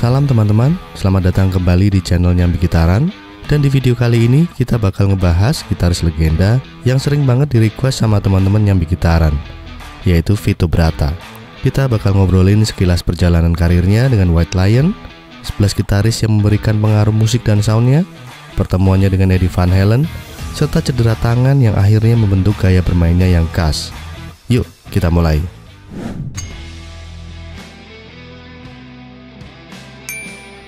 Salam teman-teman, selamat datang kembali di channel Nyambi Gitaran. Dan di video kali ini kita bakal ngebahas gitaris legenda yang sering banget di request sama teman-teman Nyambi Gitaran, yaitu Vito Bratta. Kita bakal ngobrolin sekilas perjalanan karirnya dengan White Lion, 11 gitaris yang memberikan pengaruh musik dan soundnya, pertemuannya dengan Eddie Van Halen, serta cedera tangan yang akhirnya membentuk gaya bermainnya yang khas. Yuk kita mulai.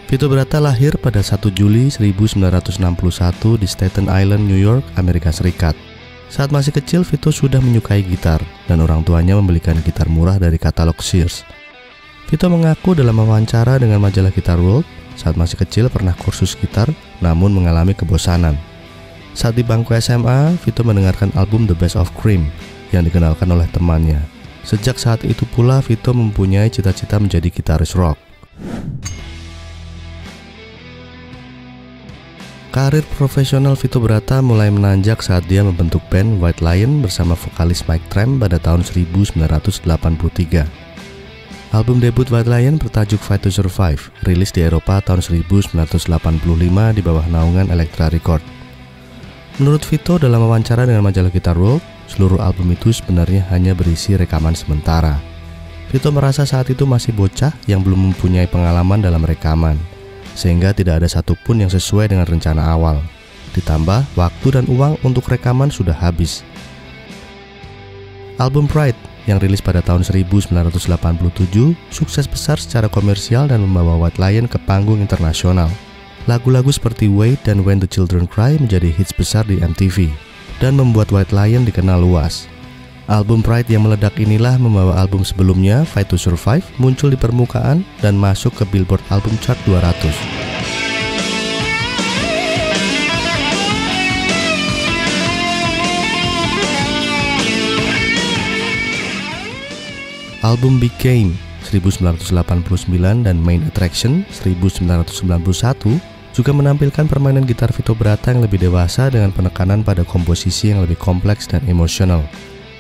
Vito Bratta lahir pada 1 Juli 1961 di Staten Island, New York, Amerika Serikat. Saat masih kecil, Vito sudah menyukai gitar dan orang tuanya membelikan gitar murah dari katalog Sears. Vito mengaku dalam wawancara dengan majalah Guitar World, saat masih kecil pernah kursus gitar namun mengalami kebosanan. Saat di bangku SMA, Vito mendengarkan album The Best of Cream yang dikenalkan oleh temannya. Sejak saat itu pula, Vito mempunyai cita-cita menjadi gitaris rock. Karir profesional Vito Bratta mulai menanjak saat dia membentuk band White Lion bersama vokalis Mike Tramp pada tahun 1983. Album debut White Lion bertajuk Fight to Survive, rilis di Eropa tahun 1985 di bawah naungan Elektra Records. Menurut Vito dalam wawancara dengan majalah Guitar World, seluruh album itu sebenarnya hanya berisi rekaman sementara. Vito merasa saat itu masih bocah yang belum mempunyai pengalaman dalam rekaman, sehingga tidak ada satupun yang sesuai dengan rencana awal. Ditambah, waktu dan uang untuk rekaman sudah habis. Album Pride yang rilis pada tahun 1987 sukses besar secara komersial dan membawa White Lion ke panggung internasional. Lagu-lagu seperti Wait dan When the Children Cry menjadi hits besar di MTV dan membuat White Lion dikenal luas. Album Pride yang meledak inilah membawa album sebelumnya, Fight to Survive, muncul di permukaan dan masuk ke Billboard Album Chart 200. Album Big Game 1989 dan Main Attraction 1991 juga menampilkan permainan gitar Vito Bratta yang lebih dewasa dengan penekanan pada komposisi yang lebih kompleks dan emosional.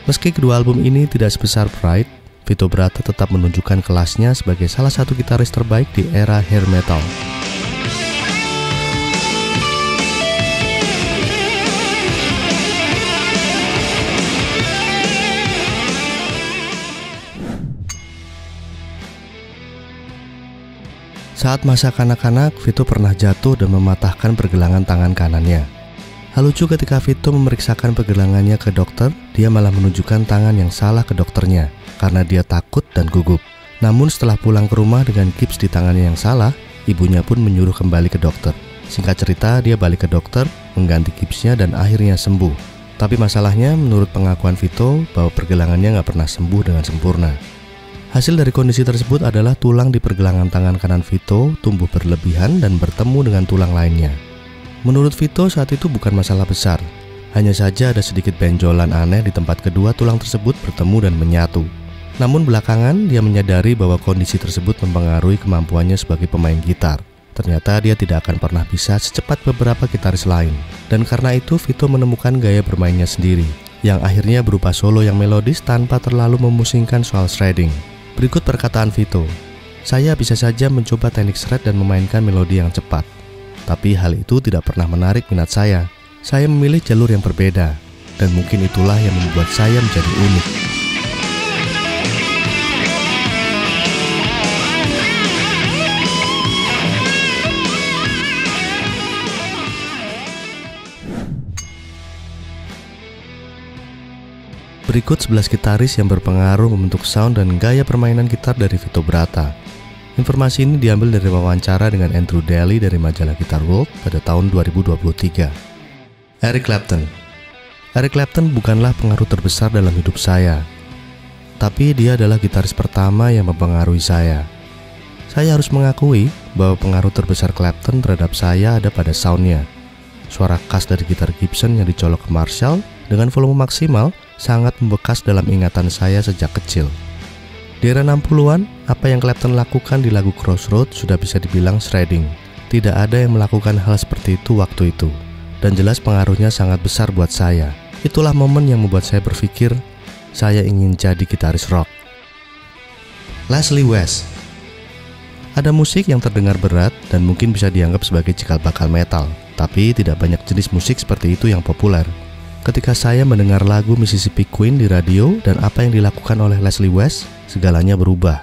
Meski kedua album ini tidak sebesar Pride, Vito Bratta tetap menunjukkan kelasnya sebagai salah satu gitaris terbaik di era hair metal. Saat masa kanak-kanak, Vito pernah jatuh dan mematahkan pergelangan tangan kanannya. Hal lucu ketika Vito memeriksakan pergelangannya ke dokter, dia malah menunjukkan tangan yang salah ke dokternya karena dia takut dan gugup. Namun setelah pulang ke rumah dengan gips di tangannya yang salah, ibunya pun menyuruh kembali ke dokter. Singkat cerita, dia balik ke dokter, mengganti gipsnya dan akhirnya sembuh. Tapi masalahnya, menurut pengakuan Vito, bahwa pergelangannya nggak pernah sembuh dengan sempurna. Hasil dari kondisi tersebut adalah tulang di pergelangan tangan kanan Vito tumbuh berlebihan dan bertemu dengan tulang lainnya. Menurut Vito saat itu bukan masalah besar, hanya saja ada sedikit benjolan aneh di tempat kedua tulang tersebut bertemu dan menyatu. Namun belakangan dia menyadari bahwa kondisi tersebut mempengaruhi kemampuannya sebagai pemain gitar. Ternyata dia tidak akan pernah bisa secepat beberapa gitaris lain. Dan karena itu Vito menemukan gaya bermainnya sendiri, yang akhirnya berupa solo yang melodis tanpa terlalu memusingkan soal shredding. Berikut perkataan Vito, "Saya bisa saja mencoba teknik shred dan memainkan melodi yang cepat. Tapi hal itu tidak pernah menarik minat saya. Saya memilih jalur yang berbeda, dan mungkin itulah yang membuat saya menjadi unik." Berikut 11 gitaris yang berpengaruh membentuk sound dan gaya permainan gitar dari Vito Bratta. Informasi ini diambil dari wawancara dengan Andrew Daly dari majalah Guitar World pada tahun 2023. Eric Clapton. Eric Clapton bukanlah pengaruh terbesar dalam hidup saya, tapi dia adalah gitaris pertama yang mempengaruhi saya. Saya harus mengakui bahwa pengaruh terbesar Clapton terhadap saya ada pada soundnya. Suara khas dari gitar Gibson yang dicolok ke Marshall dengan volume maksimal sangat membekas dalam ingatan saya sejak kecil. Di era 60-an, apa yang Clapton lakukan di lagu Crossroads sudah bisa dibilang shredding. Tidak ada yang melakukan hal seperti itu waktu itu, dan jelas pengaruhnya sangat besar buat saya. Itulah momen yang membuat saya berpikir, saya ingin jadi gitaris rock. Leslie West. Ada musik yang terdengar berat dan mungkin bisa dianggap sebagai cikal bakal metal, tapi tidak banyak jenis musik seperti itu yang populer. Ketika saya mendengar lagu Mississippi Queen di radio dan apa yang dilakukan oleh Leslie West, segalanya berubah.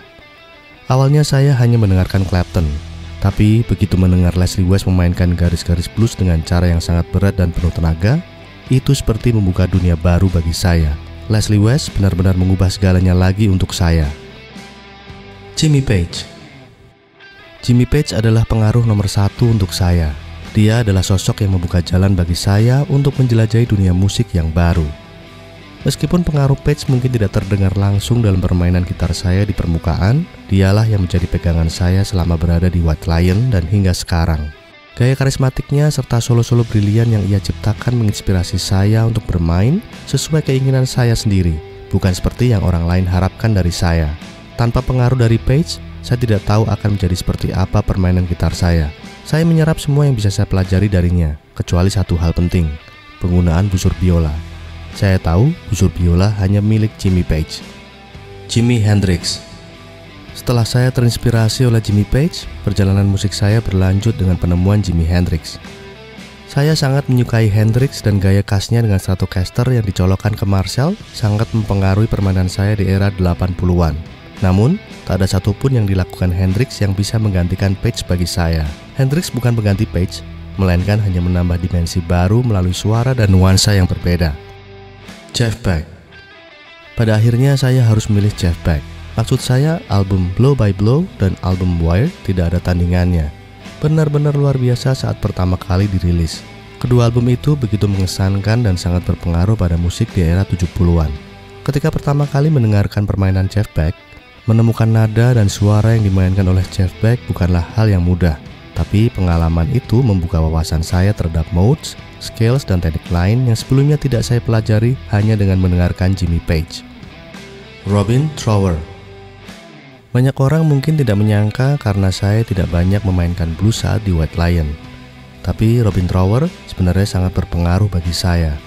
Awalnya saya hanya mendengarkan Clapton, tapi begitu mendengar Leslie West memainkan garis-garis blues dengan cara yang sangat berat dan penuh tenaga, itu seperti membuka dunia baru bagi saya. Leslie West benar-benar mengubah segalanya lagi untuk saya. Jimmy Page. Jimmy Page adalah pengaruh nomor satu untuk saya. Dia adalah sosok yang membuka jalan bagi saya untuk menjelajahi dunia musik yang baru. Meskipun pengaruh Page mungkin tidak terdengar langsung dalam permainan gitar saya di permukaan, dialah yang menjadi pegangan saya selama berada di White Lion dan hingga sekarang. Gaya karismatiknya serta solo-solo brilian yang ia ciptakan menginspirasi saya untuk bermain sesuai keinginan saya sendiri, bukan seperti yang orang lain harapkan dari saya. Tanpa pengaruh dari Page, saya tidak tahu akan menjadi seperti apa permainan gitar saya. Saya menyerap semua yang bisa saya pelajari darinya, kecuali satu hal penting, penggunaan busur biola. Saya tahu busur biola hanya milik Jimmy Page. Jimi Hendrix. Setelah saya terinspirasi oleh Jimmy Page, perjalanan musik saya berlanjut dengan penemuan Jimi Hendrix. Saya sangat menyukai Hendrix dan gaya khasnya dengan Stratocaster yang dicolokkan ke Marshall sangat mempengaruhi permainan saya di era 80-an. Namun, tak ada satupun yang dilakukan Hendrix yang bisa menggantikan Page bagi saya. Hendrix bukan pengganti Page, melainkan hanya menambah dimensi baru melalui suara dan nuansa yang berbeda. Jeff Beck. Pada akhirnya saya harus memilih Jeff Beck. Maksud saya, album Blow by Blow dan album Wire tidak ada tandingannya. Benar-benar luar biasa saat pertama kali dirilis. Kedua album itu begitu mengesankan dan sangat berpengaruh pada musik di era 70-an. Ketika pertama kali mendengarkan permainan Jeff Beck, menemukan nada dan suara yang dimainkan oleh Jeff Beck bukanlah hal yang mudah, tapi pengalaman itu membuka wawasan saya terhadap modes, scales, dan teknik lain yang sebelumnya tidak saya pelajari hanya dengan mendengarkan Jimmy Page. Robin Trower. Banyak orang mungkin tidak menyangka karena saya tidak banyak memainkan blues saat di White Lion, tapi Robin Trower sebenarnya sangat berpengaruh bagi saya.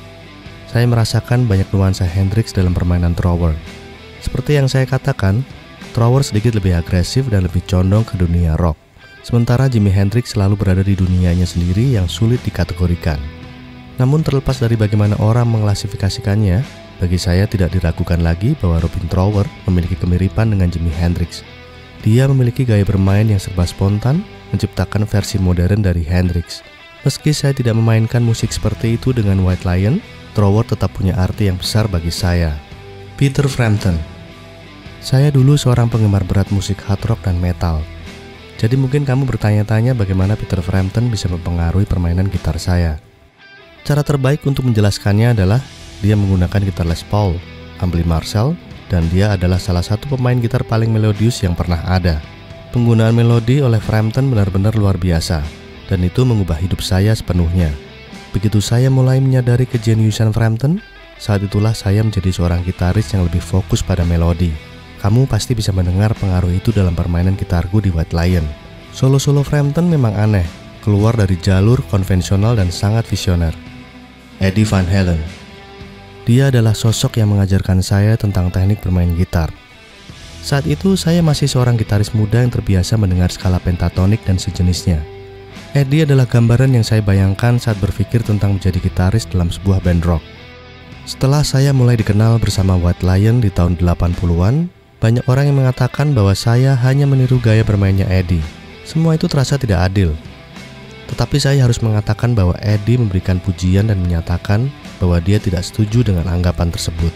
Saya merasakan banyak nuansa Hendrix dalam permainan Trower. Seperti yang saya katakan, Trower sedikit lebih agresif dan lebih condong ke dunia rock. Sementara Jimi Hendrix selalu berada di dunianya sendiri yang sulit dikategorikan. Namun terlepas dari bagaimana orang mengklasifikasikannya, bagi saya tidak diragukan lagi bahwa Robin Trower memiliki kemiripan dengan Jimi Hendrix. Dia memiliki gaya bermain yang serba spontan, menciptakan versi modern dari Hendrix. Meski saya tidak memainkan musik seperti itu dengan White Lion, Trower tetap punya arti yang besar bagi saya. Peter Frampton. Saya dulu seorang penggemar berat musik hard rock dan metal. Jadi mungkin kamu bertanya-tanya bagaimana Peter Frampton bisa mempengaruhi permainan gitar saya. Cara terbaik untuk menjelaskannya adalah dia menggunakan gitar Les Paul, ampli Marshall, dan dia adalah salah satu pemain gitar paling melodius yang pernah ada. Penggunaan melodi oleh Frampton benar-benar luar biasa, dan itu mengubah hidup saya sepenuhnya. Begitu saya mulai menyadari kejeniusan Frampton, saat itulah saya menjadi seorang gitaris yang lebih fokus pada melodi. Kamu pasti bisa mendengar pengaruh itu dalam permainan gitarku di White Lion. Solo-solo Frampton memang aneh, keluar dari jalur konvensional dan sangat visioner. Eddie Van Halen. Dia adalah sosok yang mengajarkan saya tentang teknik bermain gitar. Saat itu saya masih seorang gitaris muda yang terbiasa mendengar skala pentatonik dan sejenisnya. Eddie adalah gambaran yang saya bayangkan saat berpikir tentang menjadi gitaris dalam sebuah band rock. Setelah saya mulai dikenal bersama White Lion di tahun 80-an, banyak orang yang mengatakan bahwa saya hanya meniru gaya bermainnya Eddie. Semua itu terasa tidak adil. Tetapi saya harus mengatakan bahwa Eddie memberikan pujian dan menyatakan bahwa dia tidak setuju dengan anggapan tersebut.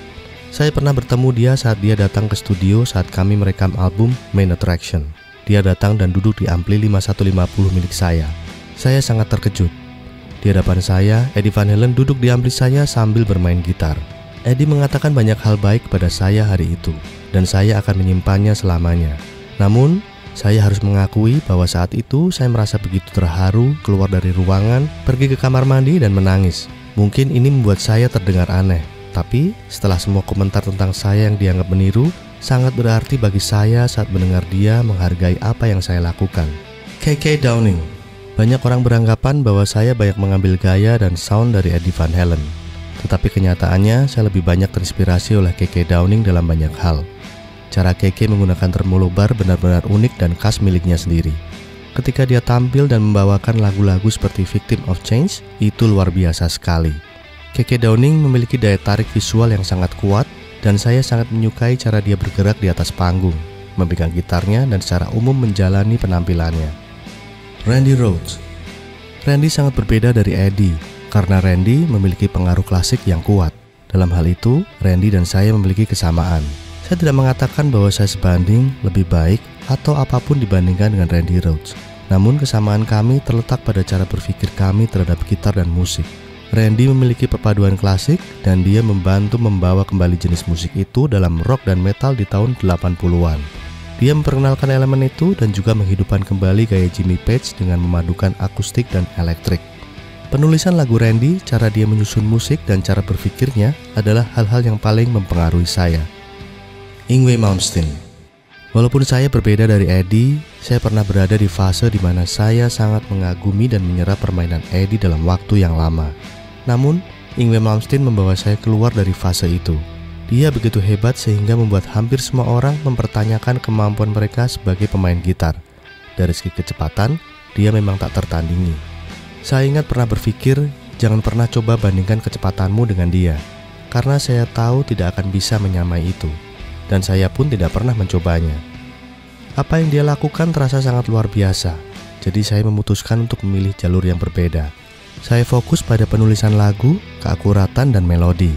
Saya pernah bertemu dia saat dia datang ke studio saat kami merekam album Main Attraction. Dia datang dan duduk di ampli 5150 milik saya. Saya sangat terkejut. Di hadapan saya, Eddie Van Halen duduk di ampli saya sambil bermain gitar. Eddie mengatakan banyak hal baik kepada saya hari itu, dan saya akan menyimpannya selamanya. Namun, saya harus mengakui bahwa saat itu saya merasa begitu terharu, keluar dari ruangan, pergi ke kamar mandi dan menangis. Mungkin ini membuat saya terdengar aneh, tapi setelah semua komentar tentang saya yang dianggap meniru, sangat berarti bagi saya saat mendengar dia menghargai apa yang saya lakukan. KK Downing. Banyak orang beranggapan bahwa saya banyak mengambil gaya dan sound dari Eddie Van Halen. Tetapi kenyataannya saya lebih banyak terinspirasi oleh KK Downing dalam banyak hal. Cara Keke menggunakan tremolo bar benar-benar unik dan khas miliknya sendiri. Ketika dia tampil dan membawakan lagu-lagu seperti Victim of Change, itu luar biasa sekali. Keke Downing memiliki daya tarik visual yang sangat kuat, dan saya sangat menyukai cara dia bergerak di atas panggung, memegang gitarnya dan secara umum menjalani penampilannya. Randy Rhoads. Randy sangat berbeda dari Eddie, karena Randy memiliki pengaruh klasik yang kuat. Dalam hal itu, Randy dan saya memiliki kesamaan. Saya tidak mengatakan bahwa saya sebanding, lebih baik, atau apapun dibandingkan dengan Randy Rhoads. Namun kesamaan kami terletak pada cara berpikir kami terhadap gitar dan musik. Randy memiliki perpaduan klasik dan dia membantu membawa kembali jenis musik itu dalam rock dan metal di tahun 80-an. Dia memperkenalkan elemen itu dan juga menghidupkan kembali gaya Jimmy Page dengan memadukan akustik dan elektrik. Penulisan lagu Randy, cara dia menyusun musik dan cara berpikirnya adalah hal-hal yang paling mempengaruhi saya. Yngwie Malmsteen. Walaupun saya berbeda dari Eddie, saya pernah berada di fase di mana saya sangat mengagumi dan menyerap permainan Eddie dalam waktu yang lama. Namun, Yngwie Malmsteen membawa saya keluar dari fase itu. Dia begitu hebat sehingga membuat hampir semua orang mempertanyakan kemampuan mereka sebagai pemain gitar. Dari segi kecepatan, dia memang tak tertandingi. Saya ingat pernah berpikir, jangan pernah coba bandingkan kecepatanmu dengan dia, karena saya tahu tidak akan bisa menyamai itu. Dan saya pun tidak pernah mencobanya. Apa yang dia lakukan terasa sangat luar biasa, jadi saya memutuskan untuk memilih jalur yang berbeda. Saya fokus pada penulisan lagu, keakuratan, dan melodi.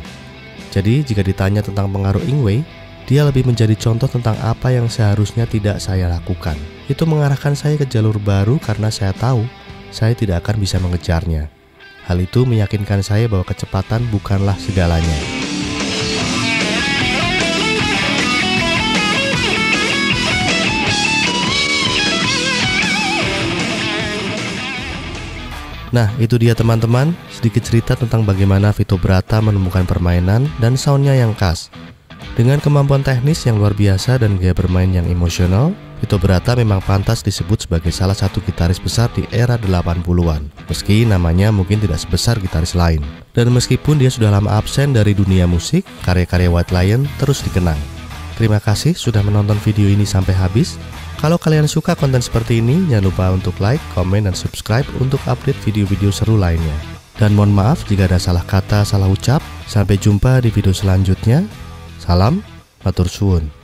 Jadi jika ditanya tentang pengaruh Yngwie, dia lebih menjadi contoh tentang apa yang seharusnya tidak saya lakukan. Itu mengarahkan saya ke jalur baru karena saya tahu saya tidak akan bisa mengejarnya. Hal itu meyakinkan saya bahwa kecepatan bukanlah segalanya. Nah, itu dia teman-teman, sedikit cerita tentang bagaimana Vito Bratta menemukan permainan dan soundnya yang khas. Dengan kemampuan teknis yang luar biasa dan gaya bermain yang emosional, Vito Bratta memang pantas disebut sebagai salah satu gitaris besar di era 80-an, meski namanya mungkin tidak sebesar gitaris lain. Dan meskipun dia sudah lama absen dari dunia musik, karya-karya White Lion terus dikenang. Terima kasih sudah menonton video ini sampai habis. Kalau kalian suka konten seperti ini, jangan lupa untuk like, komen, dan subscribe untuk update video-video seru lainnya. Dan mohon maaf jika ada salah kata, salah ucap. Sampai jumpa di video selanjutnya. Salam, matur suwun.